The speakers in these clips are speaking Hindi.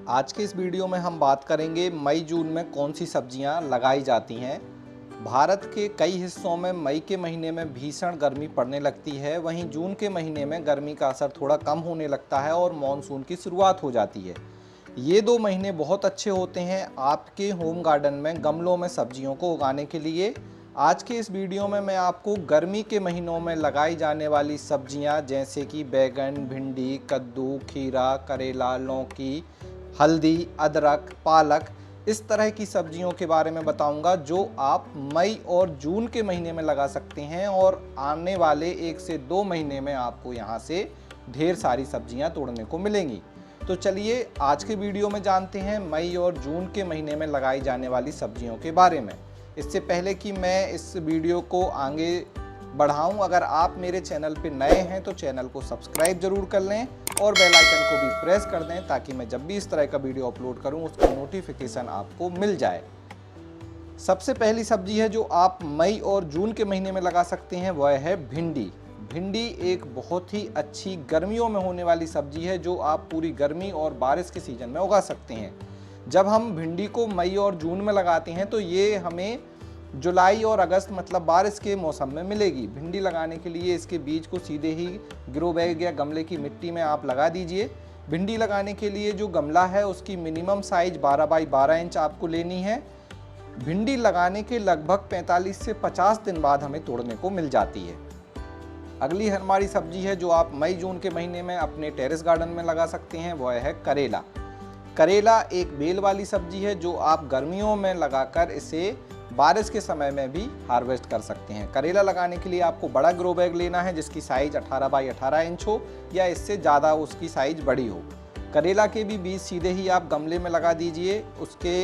आज के इस वीडियो में हम बात करेंगे मई जून में कौन सी सब्जियां लगाई जाती हैं। भारत के कई हिस्सों में मई के महीने में भीषण गर्मी पड़ने लगती है, वहीं जून के महीने में गर्मी का असर थोड़ा कम होने लगता है और मानसून की शुरुआत हो जाती है। ये 2 महीने बहुत अच्छे होते हैं आपके होम गार्डन में गमलों में सब्जियों को उगाने के लिए। आज के इस वीडियो में मैं आपको गर्मी के महीनों में लगाई जाने वाली सब्जियां जैसे कि बैगन, भिंडी, कद्दू, खीरा, करेला, लौकी, हल्दी, अदरक, पालक, इस तरह की सब्जियों के बारे में बताऊंगा जो आप मई और जून के महीने में लगा सकते हैं और आने वाले 1 से 2 महीने में आपको यहाँ से ढेर सारी सब्जियां तोड़ने को मिलेंगी। तो चलिए आज के वीडियो में जानते हैं मई और जून के महीने में लगाई जाने वाली सब्जियों के बारे में। इससे पहले कि मैं इस वीडियो को आगे बढ़ाऊं, अगर आप मेरे चैनल पे नए हैं तो चैनल को सब्सक्राइब जरूर कर लें और बेल आइकन को भी प्रेस कर दें ताकि मैं जब भी इस तरह का वीडियो अपलोड करूं उसका नोटिफिकेशन आपको मिल जाए। सबसे पहली सब्जी है जो आप मई और जून के महीने में लगा सकते हैं वह है भिंडी। भिंडी एक बहुत ही अच्छी गर्मियों में होने वाली सब्जी है जो आप पूरी गर्मी और बारिश के सीजन में उगा सकते हैं। जब हम भिंडी को मई और जून में लगाते हैं तो ये हमें जुलाई और अगस्त मतलब बारिश के मौसम में मिलेगी। भिंडी लगाने के लिए इसके बीज को सीधे ही ग्रो बैग या गमले की मिट्टी में आप लगा दीजिए। भिंडी लगाने के लिए जो गमला है उसकी मिनिमम साइज 12 बाई 12 इंच आपको लेनी है। भिंडी लगाने के लगभग 45 से 50 दिन बाद हमें तोड़ने को मिल जाती है। अगली हमारी सब्जी है जो आप मई जून के महीने में अपने टेरेस गार्डन में लगा सकते हैं वह है करेला। करेला एक बेल वाली सब्जी है जो आप गर्मियों में लगाकर इसे बारिश के समय में भी हार्वेस्ट कर सकते हैं। करेला लगाने के लिए आपको बड़ा ग्रो बैग लेना है जिसकी साइज 18 बाई 18 इंच हो या इससे ज़्यादा उसकी साइज बड़ी हो। करेला के भी बीज सीधे ही आप गमले में लगा दीजिए। उसके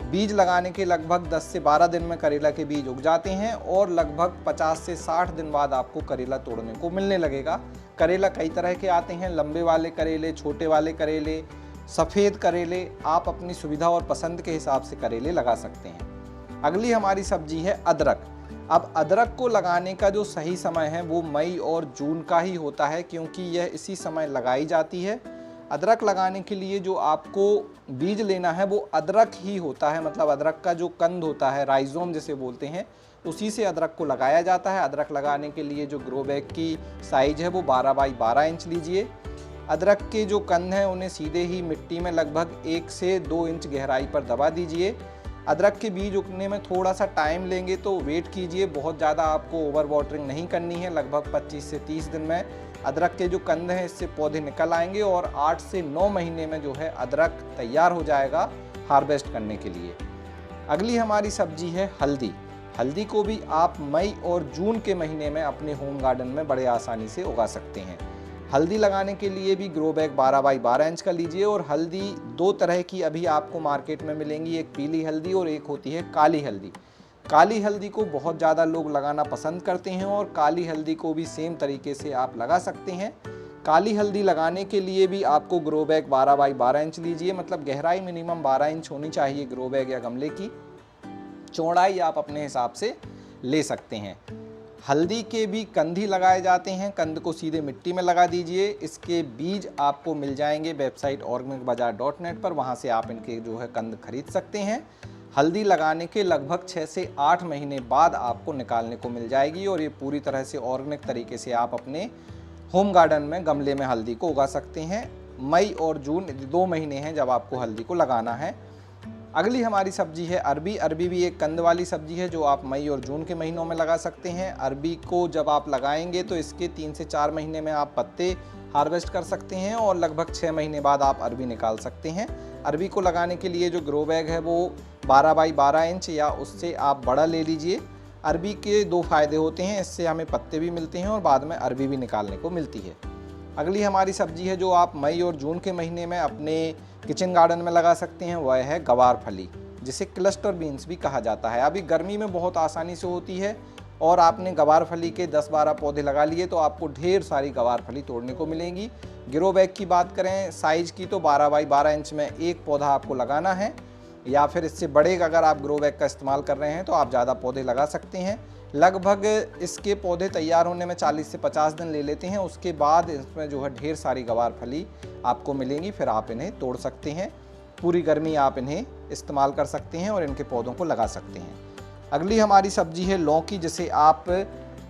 बीज लगाने के लगभग 10 से 12 दिन में करेला के बीज उग जाते हैं और लगभग 50 से 60 दिन बाद आपको करेला तोड़ने को मिलने लगेगा। करेला कई तरह के आते हैं, लंबे वाले करेले, छोटे वाले करेले, सफ़ेद करेले, आप अपनी सुविधा और पसंद के हिसाब से करेले लगा सकते हैं। अगली हमारी सब्जी है अदरक। अब अदरक को लगाने का जो सही समय है वो मई और जून का ही होता है क्योंकि यह इसी समय लगाई जाती है। अदरक लगाने के लिए जो आपको बीज लेना है वो अदरक ही होता है, मतलब अदरक का जो कंद होता है, राइजोम जिसे बोलते हैं, उसी से अदरक को लगाया जाता है। अदरक लगाने के लिए जो ग्रो बैग की साइज है वो 12 बाई 12 इंच लीजिए। अदरक के जो कंद हैं उन्हें सीधे ही मिट्टी में लगभग 1 से 2 इंच गहराई पर दबा दीजिए। अदरक के बीज उगने में थोड़ा सा टाइम लेंगे तो वेट कीजिए, बहुत ज़्यादा आपको ओवर वाटरिंग नहीं करनी है। लगभग 25 से 30 दिन में अदरक के जो कंद हैं इससे पौधे निकल आएंगे और 8 से 9 महीने में जो है अदरक तैयार हो जाएगा हार्वेस्ट करने के लिए। अगली हमारी सब्जी है हल्दी। हल्दी को भी आप मई और जून के महीने में अपने होम गार्डन में बड़े आसानी से उगा सकते हैं। हल्दी लगाने के लिए भी ग्रो बैग 12 बाई 12 इंच का लीजिए और हल्दी 2 तरह की अभी आपको मार्केट में मिलेंगी, एक पीली हल्दी और एक होती है काली हल्दी। काली हल्दी को बहुत ज़्यादा लोग लगाना पसंद करते हैं और काली हल्दी को भी सेम तरीके से आप लगा सकते हैं। काली हल्दी लगाने के लिए भी आपको ग्रो बैग 12 बाई 12 इंच लीजिए, मतलब गहराई मिनिमम 12 इंच होनी चाहिए ग्रो बैग या गमले की। चौड़ाई आप अपने हिसाब से ले सकते हैं। हल्दी के भी कंद ही लगाए जाते हैं, कंद को सीधे मिट्टी में लगा दीजिए। इसके बीज आपको मिल जाएंगे वेबसाइट organicbazaar.net पर, वहाँ से आप इनके जो है कंद खरीद सकते हैं। हल्दी लगाने के लगभग 6 से 8 महीने बाद आपको निकालने को मिल जाएगी और ये पूरी तरह से ऑर्गेनिक तरीके से आप अपने होम गार्डन में गमले में हल्दी को उगा सकते हैं। मई और जून 2 महीने हैं जब आपको हल्दी को लगाना है। अगली हमारी सब्जी है अरबी। अरबी भी एक कंद वाली सब्जी है जो आप मई और जून के महीनों में लगा सकते हैं। अरबी को जब आप लगाएंगे तो इसके 3 से 4 महीने में आप पत्ते हार्वेस्ट कर सकते हैं और लगभग 6 महीने बाद आप अरबी निकाल सकते हैं। अरबी को लगाने के लिए जो ग्रो बैग है वो 12 बाई 12 इंच या उससे आप बड़ा ले लीजिए। अरबी के 2 फायदे होते हैं, इससे हमें पत्ते भी मिलते हैं और बाद में अरबी भी निकालने को मिलती है। अगली हमारी सब्जी है जो आप मई और जून के महीने में अपने किचन गार्डन में लगा सकते हैं वह है गवार फली, जिसे क्लस्टर बीन्स भी कहा जाता है। अभी गर्मी में बहुत आसानी से होती है और आपने गवार फली के 10-12 पौधे लगा लिए तो आपको ढेर सारी गवार फली तोड़ने को मिलेंगी। ग्रो बैग की बात करें साइज़ की तो 12 बाई 12 इंच में एक पौधा आपको लगाना है, या फिर इससे बड़े अगर आप ग्रो बैग का इस्तेमाल कर रहे हैं तो आप ज़्यादा पौधे लगा सकते हैं। लगभग इसके पौधे तैयार होने में 40 से 50 दिन ले लेते हैं। उसके बाद इसमें जो है ढेर सारी गवार फली आपको मिलेंगी, फिर आप इन्हें तोड़ सकते हैं। पूरी गर्मी आप इन्हें इस्तेमाल कर सकते हैं और इनके पौधों को लगा सकते हैं। अगली हमारी सब्जी है लौकी, जिसे आप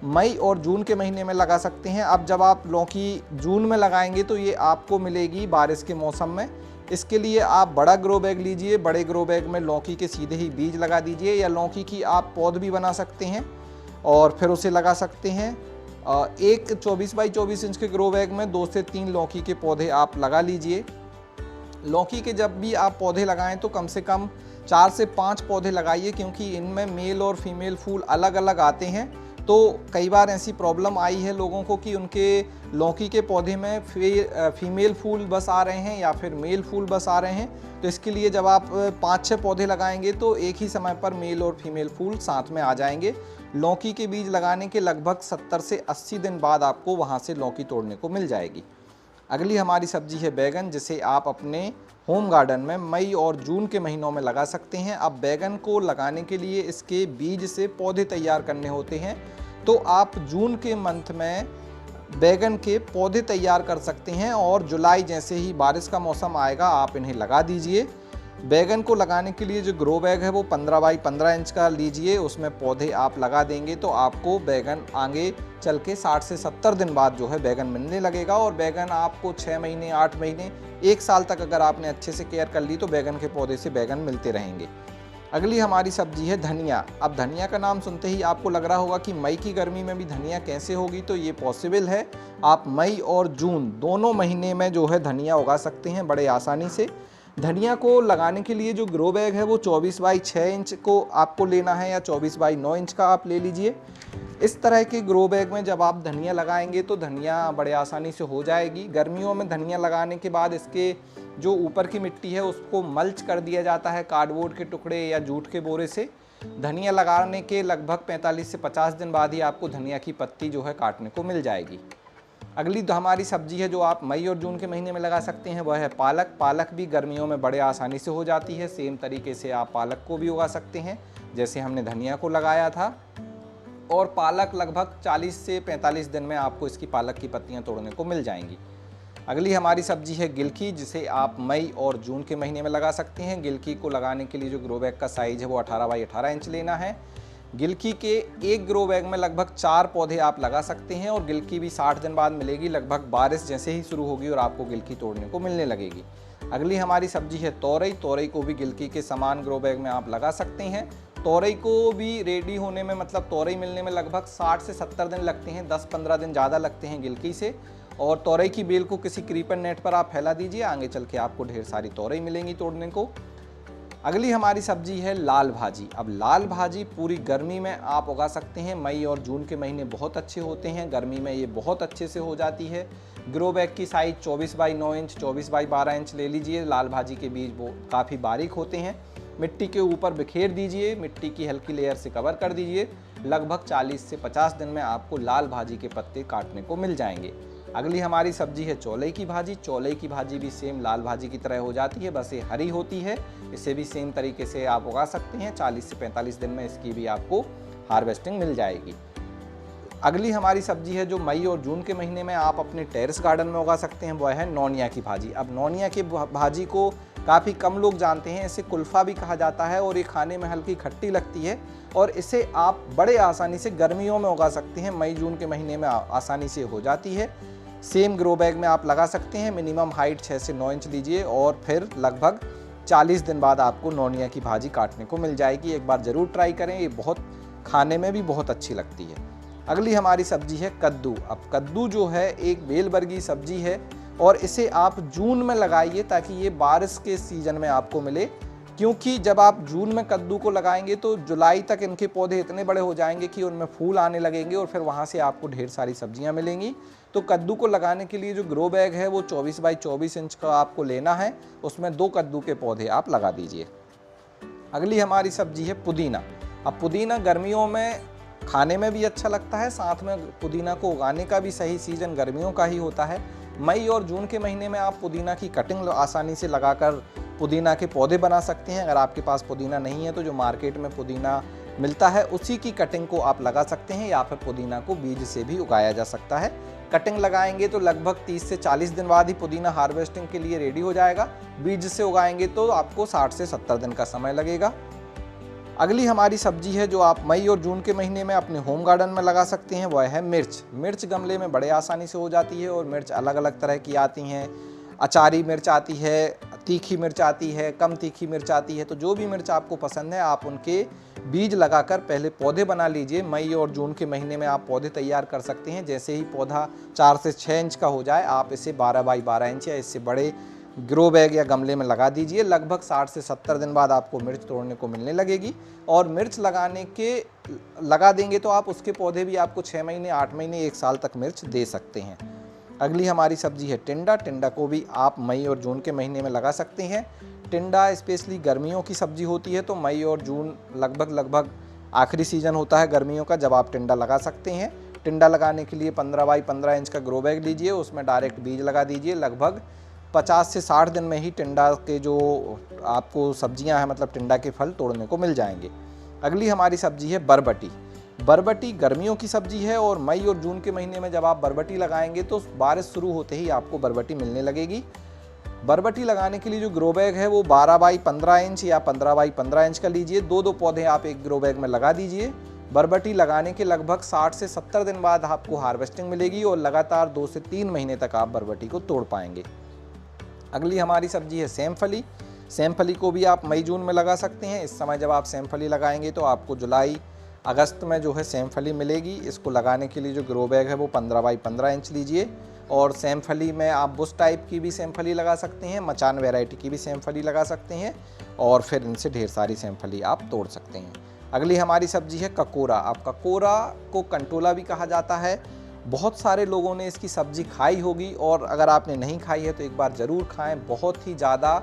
मई और जून के महीने में लगा सकते हैं। अब जब आप लौकी जून में लगाएंगे तो ये आपको मिलेगी बारिश के मौसम में। इसके लिए आप बड़ा ग्रो बैग लीजिए, बड़े ग्रो बैग में लौकी के सीधे ही बीज लगा दीजिए, या लौकी की आप पौध भी बना सकते हैं और फिर उसे लगा सकते हैं। एक 24 बाई 24 इंच के ग्रो बैग में 2 से 3 लौकी के पौधे आप लगा लीजिए। लौकी के जब भी आप पौधे लगाएं तो कम से कम 4 से 5 पौधे लगाइए, क्योंकि इनमें मेल और फीमेल फूल अलग अलग आते हैं। तो कई बार ऐसी प्रॉब्लम आई है लोगों को कि उनके लौकी के पौधे में फीमेल फूल बस आ रहे हैं या फिर मेल फूल बस आ रहे हैं। तो इसके लिए जब आप 5-6 पौधे लगाएंगे तो एक ही समय पर मेल और फीमेल फूल साथ में आ जाएंगे। लौकी के बीज लगाने के लगभग 70 से 80 दिन बाद आपको वहाँ से लौकी तोड़ने को मिल जाएगी। अगली हमारी सब्जी है बैगन, जिसे आप अपने होम गार्डन में मई और जून के महीनों में लगा सकते हैं। अब बैगन को लगाने के लिए इसके बीज से पौधे तैयार करने होते हैं, तो आप जून के मंथ में बैगन के पौधे तैयार कर सकते हैं और जुलाई जैसे ही बारिश का मौसम आएगा आप इन्हें लगा दीजिए। बैगन को लगाने के लिए जो ग्रो बैग है वो 15 बाई 15 इंच का लीजिए, उसमें पौधे आप लगा देंगे तो आपको बैगन आगे चल के 60 से 70 दिन बाद जो है बैगन मिलने लगेगा। और बैगन आपको 6 महीने, 8 महीने, 1 साल तक अगर आपने अच्छे से केयर कर ली तो बैगन के पौधे से बैगन मिलते रहेंगे। अगली हमारी सब्जी है धनिया। अब धनिया का नाम सुनते ही आपको लग रहा होगा कि मई की गर्मी में भी धनिया कैसे होगी, तो ये पॉसिबल है। आप मई और जून दोनों महीने में जो है धनिया उगा सकते हैं बड़े आसानी से। धनिया को लगाने के लिए जो ग्रो बैग है वो 24 बाई 6 इंच को आपको लेना है, या 24 बाई 9 इंच का आप ले लीजिए। इस तरह के ग्रो बैग में जब आप धनिया लगाएंगे तो धनिया बड़े आसानी से हो जाएगी। गर्मियों में धनिया लगाने के बाद इसके जो ऊपर की मिट्टी है उसको मल्च कर दिया जाता है कार्डबोर्ड के टुकड़े या जूट के बोरे से। धनिया लगाने के लगभग 45 से 50 दिन बाद ही आपको धनिया की पत्ती जो है काटने को मिल जाएगी। अगली तो हमारी सब्जी है जो आप मई और जून के महीने में लगा सकते हैं, वह है पालक। पालक भी गर्मियों में बड़े आसानी से हो जाती है। सेम तरीके से आप पालक को भी उगा सकते हैं जैसे हमने धनिया को लगाया था। और पालक लगभग 40 से 45 दिन में आपको इसकी पालक की पत्तियां तोड़ने को मिल जाएंगी। अगली हमारी सब्जी है गिलकी, जिसे आप मई और जून के महीने में लगा सकते हैं। गिलकी को लगाने के लिए जो ग्रो बैग का साइज़ है वो 18 बाई 18 इंच लेना है। गिलकी के एक ग्रो बैग में लगभग 4 पौधे आप लगा सकते हैं और गिलकी भी 60 दिन बाद मिलेगी। लगभग बारिश जैसे ही शुरू होगी और आपको गिलकी तोड़ने को मिलने लगेगी। अगली हमारी सब्जी है तोरई। तोरई को भी गिलकी के समान ग्रो बैग में आप लगा सकते हैं। तोरई को भी रेडी होने में, मतलब तोरई मिलने में लगभग 60 से 70 दिन लगते हैं, 10-15 दिन ज़्यादा लगते हैं गिलकी से। और तोरई की बेल को किसी क्रीपर नेट पर आप फैला दीजिए, आगे चल के आपको ढेर सारी तोरई मिलेंगी तोड़ने को। अगली हमारी सब्जी है लाल भाजी। अब लाल भाजी पूरी गर्मी में आप उगा सकते हैं। मई और जून के महीने बहुत अच्छे होते हैं, गर्मी में ये बहुत अच्छे से हो जाती है। ग्रो बैग की size 24 by 9 inch, 24 by 12 inch ले लीजिए। लाल भाजी के बीज वो काफ़ी बारीक होते हैं। मिट्टी के ऊपर बिखेर दीजिए, मिट्टी की हल्की लेयर से कवर कर दीजिए। लगभग 40 से 50 दिन में आपको लाल भाजी के पत्ते काटने को मिल जाएंगे। अगली हमारी सब्जी है चौले की भाजी। चौले की भाजी भी सेम लाल भाजी की तरह हो जाती है, बस ये हरी होती है। इसे भी सेम तरीके से आप उगा सकते हैं। 40 से 45 दिन में इसकी भी आपको हार्वेस्टिंग मिल जाएगी। अगली हमारी सब्जी है जो मई और जून के महीने में आप अपने टेरेस गार्डन में उगा सकते हैं, वह है नौनिया की भाजी। अब नौनिया की भाजी को काफ़ी कम लोग जानते हैं। इसे कुल्फ़ा भी कहा जाता है और ये खाने में हल्की खट्टी लगती है और इसे आप बड़े आसानी से गर्मियों में उगा सकते हैं। मई जून के महीने में आसानी से हो जाती है। सेम ग्रो बैग में आप लगा सकते हैं। मिनिमम हाइट 6 से 9 इंच लीजिए और फिर लगभग 40 दिन बाद आपको नौनिया की भाजी काटने को मिल जाएगी। एक बार ज़रूर ट्राई करें, ये बहुत खाने में भी बहुत अच्छी लगती है। अगली हमारी सब्जी है कद्दू। अब कद्दू जो है एक बेलवर्गीय सब्जी है और इसे आप जून में लगाइए ताकि ये बारिश के सीज़न में आपको मिले, क्योंकि जब आप जून में कद्दू को लगाएंगे तो जुलाई तक इनके पौधे इतने बड़े हो जाएंगे कि उनमें फूल आने लगेंगे और फिर वहाँ से आपको ढेर सारी सब्जियाँ मिलेंगी। तो कद्दू को लगाने के लिए जो ग्रो बैग है वो 24 बाई 24 इंच का आपको लेना है, उसमें 2 कद्दू के पौधे आप लगा दीजिए। अगली हमारी सब्जी है पुदीना। अब पुदीना गर्मियों में खाने में भी अच्छा लगता है, साथ में पुदीना को उगाने का भी सही सीज़न गर्मियों का ही होता है। मई और जून के महीने में आप पुदीना की कटिंग आसानी से लगाकर पुदीना के पौधे बना सकते हैं। अगर आपके पास पुदीना नहीं है तो जो मार्केट में पुदीना मिलता है उसी की कटिंग को आप लगा सकते हैं, या फिर पुदीना को बीज से भी उगाया जा सकता है। कटिंग लगाएंगे तो लगभग 30 से 40 दिन बाद ही पुदीना हार्वेस्टिंग के लिए रेडी हो जाएगा। बीज से उगाएंगे तो आपको 60 से 70 दिन का समय लगेगा। अगली हमारी सब्जी है जो आप मई और जून के महीने में अपने होम गार्डन में लगा सकते हैं, वह है मिर्च। मिर्च गमले में बड़े आसानी से हो जाती है और मिर्च अलग अलग तरह की आती हैं। अचारी मिर्च आती है, तीखी मिर्च आती है, कम तीखी मिर्च आती है। तो जो भी मिर्च आपको पसंद है आप उनके बीज लगाकर पहले पौधे बना लीजिए। मई और जून के महीने में आप पौधे तैयार कर सकते हैं। जैसे ही पौधा 4 से 6 इंच का हो जाए आप इसे 12 बाई 12 इंच या इससे बड़े ग्रो बैग या गमले में लगा दीजिए। लगभग 60 से 70 दिन बाद आपको मिर्च तोड़ने को मिलने लगेगी। और मिर्च लगा देंगे तो आप उसके पौधे भी आपको 6 महीने, 8 महीने, 1 साल तक मिर्च दे सकते हैं। अगली हमारी सब्जी है टिंडा। टिंडा को भी आप मई और जून के महीने में लगा सकते हैं। टिंडा स्पेशली गर्मियों की सब्जी होती है, तो मई और जून लगभग आखिरी सीजन होता है गर्मियों का जब आप टिंडा लगा सकते हैं। टिंडा लगाने के लिए 15 बाई 15 इंच का ग्रो बैग लीजिए, उसमें डायरेक्ट बीज लगा दीजिए। लगभग 50 से 60 दिन में ही टिंडा के जो आपको सब्जियां हैं, मतलब टिंडा के फल तोड़ने को मिल जाएंगे। अगली हमारी सब्जी है बरबटी। बरबटी गर्मियों की सब्जी है और मई और जून के महीने में जब आप बरबटी लगाएंगे तो बारिश शुरू होते ही आपको बरबटी मिलने लगेगी। बरबटी लगाने के लिए जो ग्रो बैग है वो 12 बाई 15 इंच या 15 बाई 15 इंच का लीजिए। 2-2 पौधे आप एक ग्रो बैग में लगा दीजिए। बरबटी लगाने के लगभग 60 से 70 दिन बाद आपको हार्वेस्टिंग मिलेगी और लगातार 2 से 3 महीने तक आप बरबटी को तोड़ पाएंगे। अगली हमारी सब्जी है सेमफली। सेमफली को भी आप मई जून में लगा सकते हैं। इस समय जब आप सेमफली लगाएंगे तो आपको जुलाई अगस्त में जो है सेमफली मिलेगी। इसको लगाने के लिए जो ग्रो बैग है वो 15 बाई 15 इंच लीजिए। और सेमफली में आप बुश टाइप की भी सेमफली लगा सकते हैं, मचान वैरायटी की भी सेमफली लगा सकते हैं और फिर इनसे ढेर सारी सेमफली आप तोड़ सकते हैं। अगली हमारी सब्जी है ककोरा। अब ककोरा को कंटोला भी कहा जाता है। बहुत सारे लोगों ने इसकी सब्जी खाई होगी और अगर आपने नहीं खाई है तो एक बार ज़रूर खाएं। बहुत ही ज़्यादा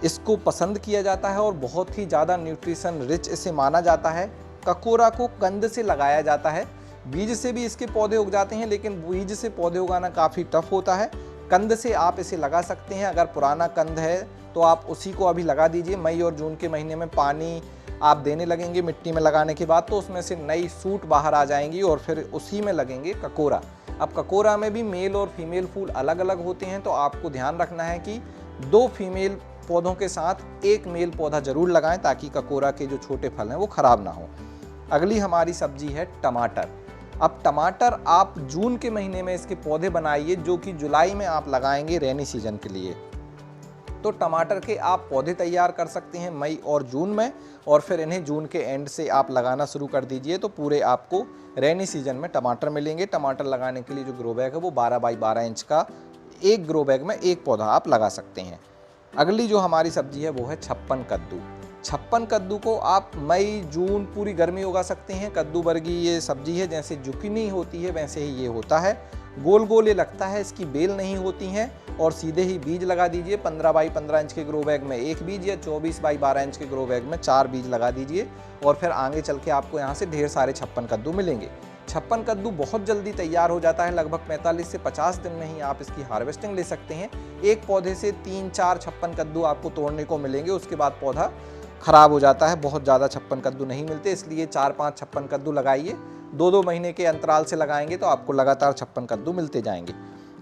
इसको पसंद किया जाता है और बहुत ही ज़्यादा न्यूट्रिशन रिच इसे माना जाता है। ककोरा को कंद से लगाया जाता है। बीज से भी इसके पौधे उग जाते हैं, लेकिन बीज से पौधे उगाना काफ़ी टफ होता है। कंद से आप इसे लगा सकते हैं। अगर पुराना कंद है तो आप उसी को अभी लगा दीजिए। मई और जून के महीने में पानी आप देने लगेंगे मिट्टी में लगाने के बाद, तो उसमें से नई सूट बाहर आ जाएंगी और फिर उसी में लगेंगे ककोरा। अब ककोरा में भी मेल और फीमेल फूल अलग अलग होते हैं, तो आपको ध्यान रखना है कि 2 फीमेल पौधों के साथ 1 मेल पौधा जरूर लगाएं ताकि ककोरा के जो छोटे फल हैं वो खराब ना हो। अगली हमारी सब्जी है टमाटर। अब टमाटर आप जून के महीने में इसके पौधे बनाइए, जो कि जुलाई में आप लगाएंगे रेनी सीजन के लिए। तो टमाटर के आप पौधे तैयार कर सकते हैं मई और जून में, और फिर इन्हें जून के एंड से आप लगाना शुरू कर दीजिए तो पूरे आपको रेनी सीजन में टमाटर मिलेंगे। टमाटर लगाने के लिए जो ग्रो बैग है वो 12 बाई 12 इंच का, एक ग्रो बैग में 1 पौधा आप लगा सकते हैं। अगली जो हमारी सब्जी है वो है छप्पन कद्दू। छप्पन कद्दू को आप मई जून पूरी गर्मी उगा सकते हैं। कद्दू वर्गी ये सब्जी है, जैसे जुकिनी होती है वैसे ही ये होता है। गोल गोल ये लगता है, इसकी बेल नहीं होती हैं और सीधे ही बीज लगा दीजिए। 15 बाई 15 इंच के ग्रो बैग में 1 बीज या 24 बाई 12 इंच के ग्रो बैग में 4 बीज लगा दीजिए और फिर आगे चल के आपको यहाँ से ढेर सारे छप्पन कद्दू मिलेंगे। छप्पन कद्दू बहुत जल्दी तैयार हो जाता है। लगभग 45 से 50 दिन में ही आप इसकी हार्वेस्टिंग ले सकते हैं। एक पौधे से 3-4 छप्पन कद्दू आपको तोड़ने को मिलेंगे, उसके बाद पौधा खराब हो जाता है। बहुत ज़्यादा छप्पन कद्दू नहीं मिलते, इसलिए 4-5 छप्पन कद्दू लगाइए। 2-2 महीने के अंतराल से लगाएंगे तो आपको लगातार छप्पन कद्दू मिलते जाएंगे।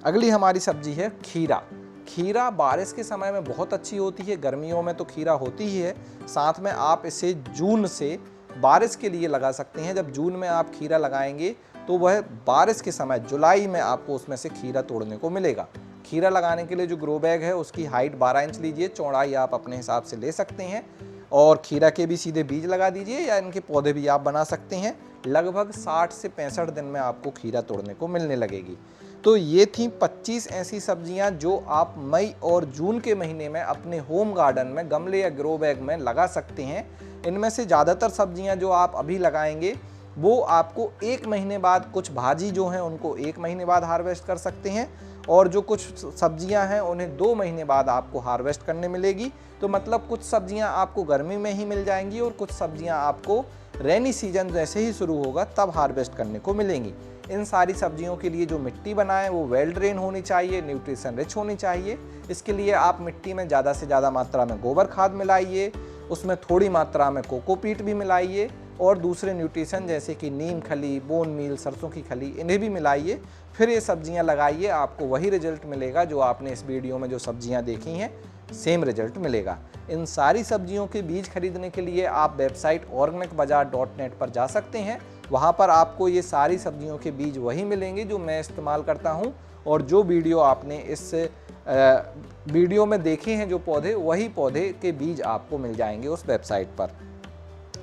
अगली हमारी सब्जी है खीरा। खीरा बारिश के समय में बहुत अच्छी होती है, गर्मियों में तो खीरा होती ही है। साथ में आप इसे जून से बारिश के लिए लगा सकते हैं। जब जून में आप खीरा लगाएंगे तो वह बारिश के समय जुलाई में आपको उसमें से खीरा तोड़ने को मिलेगा। खीरा लगाने के लिए जो ग्रो बैग है उसकी हाइट 12 इंच लीजिए, चौड़ाई आप अपने हिसाब से ले सकते हैं और खीरा के भी सीधे बीज लगा दीजिए या इनके पौधे भी आप बना सकते हैं। लगभग 60 से 65 दिन में आपको खीरा तोड़ने को मिलने लगेगी। तो ये थी 25 ऐसी सब्जियां जो आप मई और जून के महीने में अपने होम गार्डन में गमले या ग्रो बैग में लगा सकते हैं। इनमें से ज़्यादातर सब्जियां जो आप अभी लगाएंगे वो आपको 1 महीने बाद, कुछ भाजी जो हैं उनको 1 महीने बाद हार्वेस्ट कर सकते हैं और जो कुछ सब्जियां हैं उन्हें 2 महीने बाद आपको हार्वेस्ट करने मिलेगी। तो मतलब कुछ सब्जियां आपको गर्मी में ही मिल जाएंगी और कुछ सब्जियां आपको रेनी सीजन जैसे ही शुरू होगा तब हार्वेस्ट करने को मिलेंगी। इन सारी सब्जियों के लिए जो मिट्टी बनाएं वो वेल ड्रेन होनी चाहिए, न्यूट्रिशन रिच होनी चाहिए। इसके लिए आप मिट्टी में ज़्यादा से ज़्यादा मात्रा में गोबर खाद मिलाइए, उसमें थोड़ी मात्रा में कोकोपीट भी मिलाइए। और दूसरे न्यूट्रिशन जैसे कि नीम खली, बोन मील, सरसों की खली, इन्हें भी मिलाइए, फिर ये सब्जियां लगाइए। आपको वही रिजल्ट मिलेगा जो आपने इस वीडियो में जो सब्जियां देखी हैं, सेम रिजल्ट मिलेगा। इन सारी सब्जियों के बीज खरीदने के लिए आप वेबसाइट organicbazaar.net पर जा सकते हैं। वहाँ पर आपको ये सारी सब्जियों के बीज वही मिलेंगे जो मैं इस्तेमाल करता हूँ, और जो वीडियो आपने इस वीडियो में देखे हैं जो पौधे, वही पौधे के बीज आपको मिल जाएंगे उस वेबसाइट पर।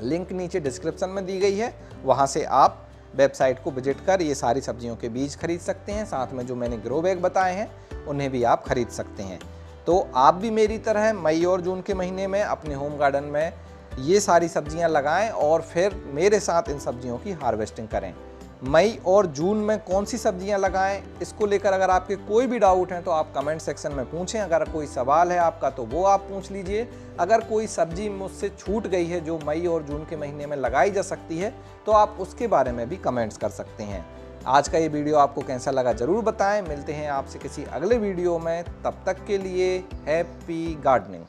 लिंक नीचे डिस्क्रिप्शन में दी गई है, वहाँ से आप वेबसाइट को विजिट कर ये सारी सब्जियों के बीज खरीद सकते हैं। साथ में जो मैंने ग्रो बैग बताए हैं उन्हें भी आप खरीद सकते हैं। तो आप भी मेरी तरह मई और जून के महीने में अपने होम गार्डन में ये सारी सब्जियां लगाएं और फिर मेरे साथ इन सब्जियों की हार्वेस्टिंग करें। मई और जून में कौन सी सब्जियां लगाएं, इसको लेकर अगर आपके कोई भी डाउट हैं तो आप कमेंट सेक्शन में पूछें। अगर कोई सवाल है आपका तो वो आप पूछ लीजिए। अगर कोई सब्जी मुझसे छूट गई है जो मई और जून के महीने में लगाई जा सकती है तो आप उसके बारे में भी कमेंट्स कर सकते हैं। आज का ये वीडियो आपको कैसा लगा ज़रूर बताएं। मिलते हैं आपसे किसी अगले वीडियो में, तब तक के लिए हैप्पी गार्डनिंग।